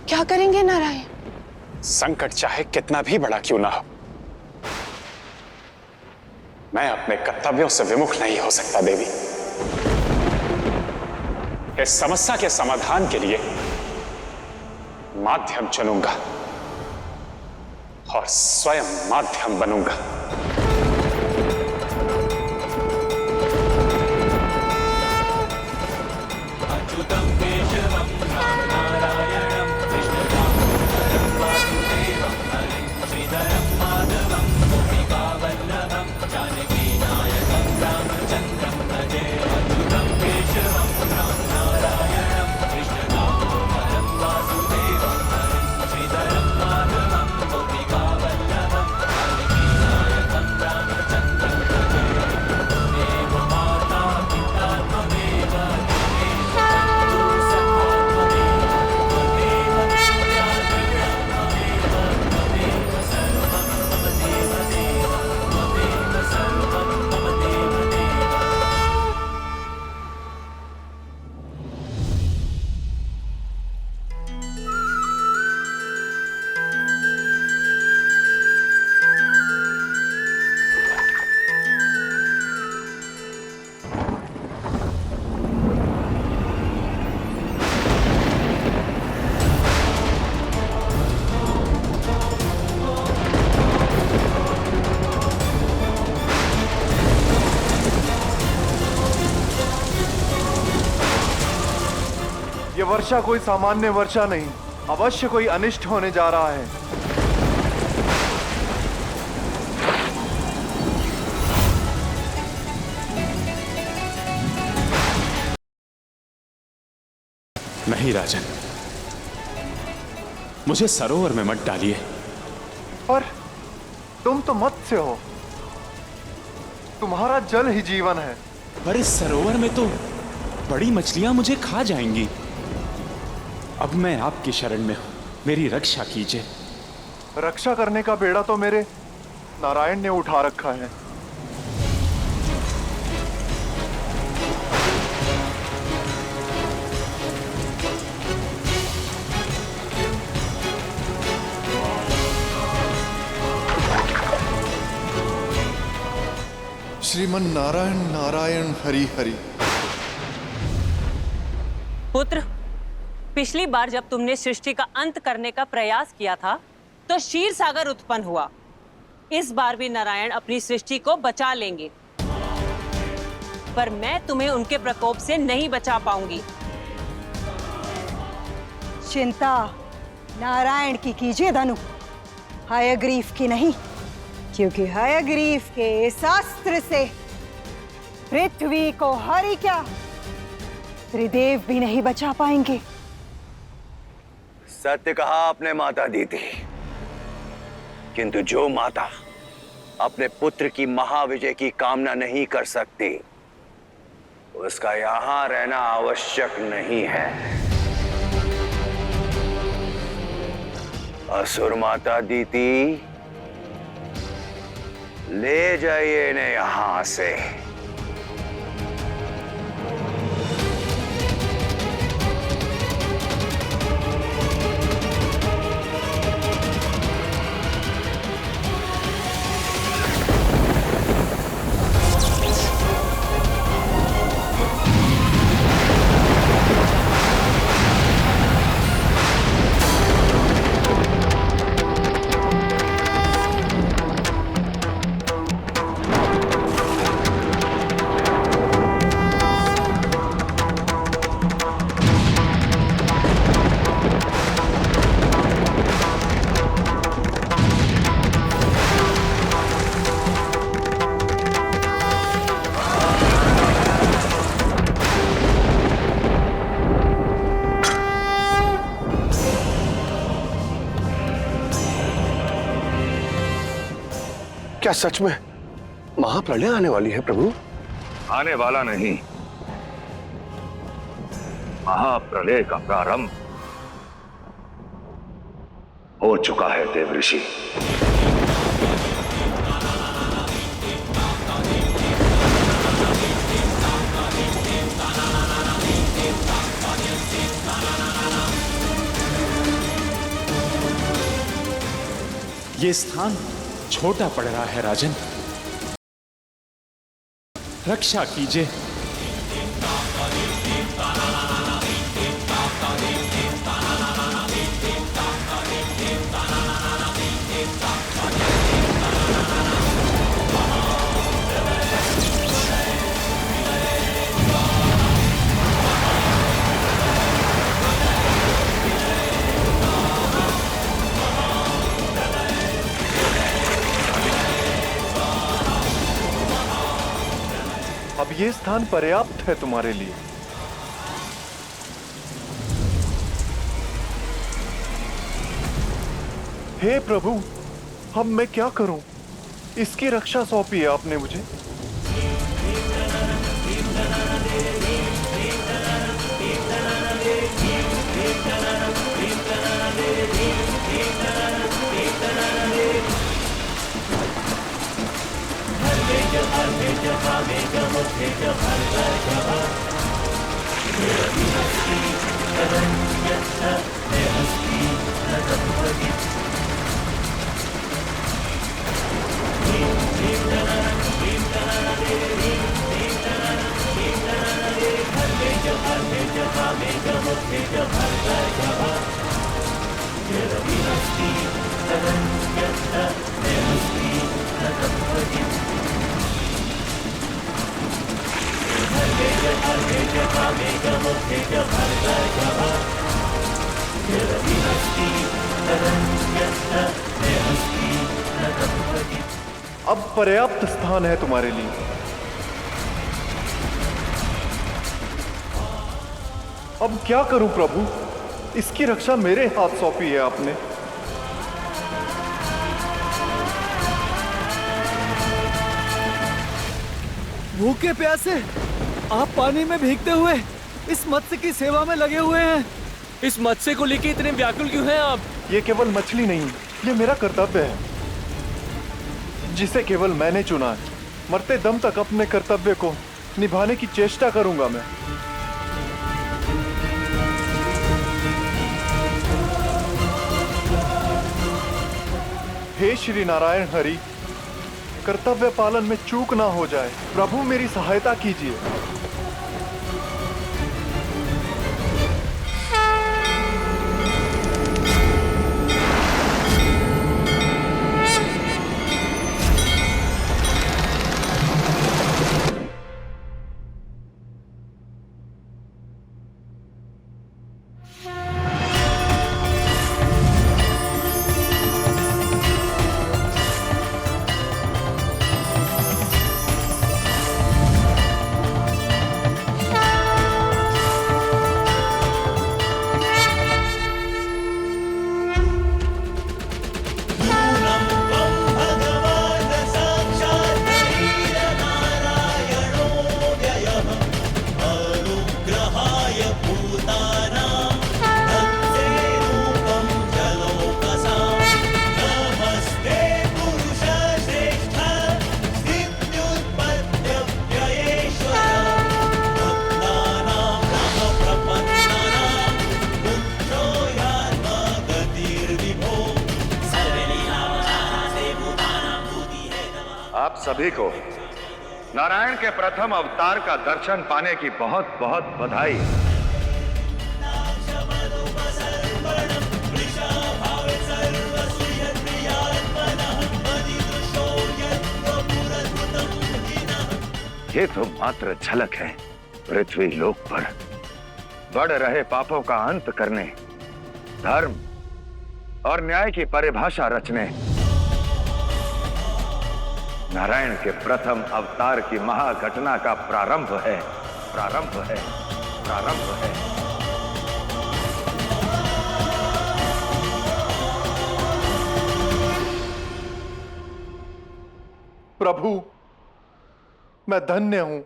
क्या करेंगे नारायण? संकट चाहे कितना भी बड़ा क्यों ना हो, मैं अपने कर्तव्यों से विमुख नहीं हो सकता देवी। इस समस्या के समाधान के लिए माध्यम चुनूंगा और स्वयं माध्यम बनूंगा। ये वर्षा कोई सामान्य वर्षा नहीं, अवश्य कोई अनिष्ट होने जा रहा है। नहीं राजन, मुझे सरोवर में मत डालिए। पर तुम तो मत्स्य हो, तुम्हारा जल ही जीवन है। पर इस सरोवर में तो बड़ी मछलियां मुझे खा जाएंगी। अब मैं आपकी शरण में हूं, मेरी रक्षा कीजिए। रक्षा करने का बेड़ा तो मेरे नारायण ने उठा रखा है। श्रीमन नारायण नारायण हरि हरि। पुत्र, पिछली बार जब तुमने सृष्टि का अंत करने का प्रयास किया था तो क्षीर सागर उत्पन्न हुआ। इस बार भी नारायण अपनी सृष्टि को बचा लेंगे, पर मैं तुम्हें उनके प्रकोप से नहीं बचा पाऊंगी। चिंता नारायण की कीजिए धनु, हयग्रीव की नहीं, क्योंकि हयग्रीव के इस अस्त्र से पृथ्वी को हरि क्या त्रिदेव भी नहीं बचा पाएंगे। सत्य कहा आपने माता दीदी, किंतु जो माता अपने पुत्र की महाविजय की कामना नहीं कर सकती, उसका यहां रहना आवश्यक नहीं है। असुर माता दीदी, ले जाइए इन्हें यहां से। क्या सच में महाप्रलय आने वाली है प्रभु? आने वाला नहीं, महाप्रलय का प्रारंभ हो चुका है देवऋषि। ये स्थान छोटा पड़ रहा है राजन, रक्षा कीजिए। अब ये स्थान पर्याप्त है तुम्हारे लिए। हे प्रभु, अब मैं क्या करूं? इसकी रक्षा सौंपी है आपने मुझे। अब पर्याप्त स्थान है तुम्हारे लिए। अब क्या करूं प्रभु? इसकी रक्षा मेरे हाथ सौंपी है आपने। भूखे प्यासे आप पानी में भीगते हुए इस मत्स्य की सेवा में लगे हुए हैं। इस मत्स्य को लेके इतने व्याकुल क्यों हैं आप? ये केवल मछली नहीं, ये मेरा कर्तव्य है, जिसे केवल मैंने चुना है। मरते दम तक अपने कर्तव्य को निभाने की चेष्टा करूंगा मैं। हे श्री नारायण हरि, कर्तव्य पालन में चूक ना हो जाए, प्रभु मेरी सहायता कीजिए। आप सभी को नारायण के प्रथम अवतार का दर्शन पाने की बहुत बहुत बधाई। ये तो मात्र झलक है पृथ्वी लोक पर बढ़ रहे पापों का अंत करने, धर्म और न्याय की परिभाषा रचने नारायण के प्रथम अवतार की महाघटना का प्रारंभ है, प्रारंभ है, प्रारंभ है। प्रभु, मैं धन्य हूं,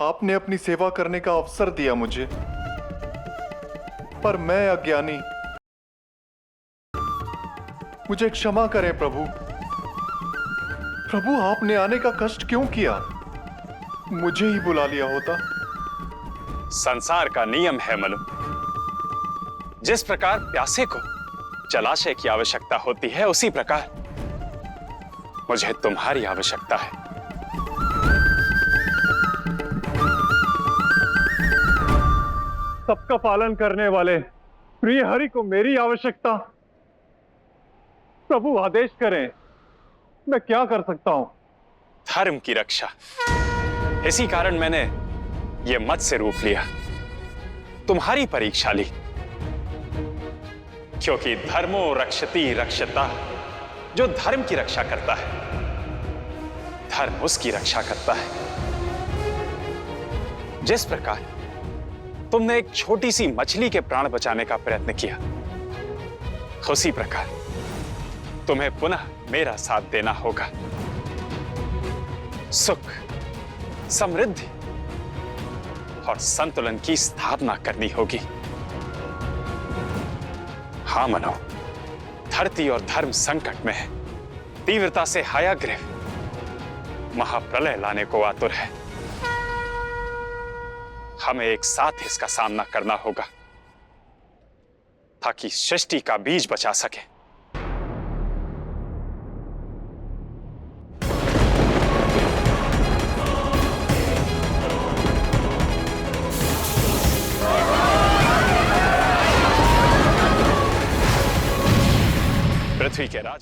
आपने अपनी सेवा करने का अवसर दिया मुझे, पर मैं अज्ञानी। मुझे क्षमा करें प्रभु। प्रभु, आपने आने का कष्ट क्यों किया? मुझे ही बुला लिया होता। संसार का नियम है मनु, जिस प्रकार प्यासे को जलाशय की आवश्यकता होती है, उसी प्रकार मुझे तुम्हारी आवश्यकता है। सबका पालन करने वाले प्रिय हरि को मेरी आवश्यकता। प्रभु आदेश करें, मैं क्या कर सकता हूं? धर्म की रक्षा। इसी कारण मैंने ये मत्स्य रूप लिया, तुम्हारी परीक्षा ली। क्योंकि धर्मो रक्षति रक्षता, जो धर्म की रक्षा करता है, धर्म उसकी रक्षा करता है। जिस प्रकार तुमने एक छोटी सी मछली के प्राण बचाने का प्रयत्न किया, उसी प्रकार तुम्हें पुनः मेरा साथ देना होगा। सुख, समृद्धि और संतुलन की स्थापना करनी होगी। हां मनो, धरती और धर्म संकट में है। तीव्रता से हयग्रीव महाप्रलय लाने को आतुर है। हमें एक साथ इसका सामना करना होगा ताकि सृष्टि का बीज बचा सके। पृथ्वी के राजा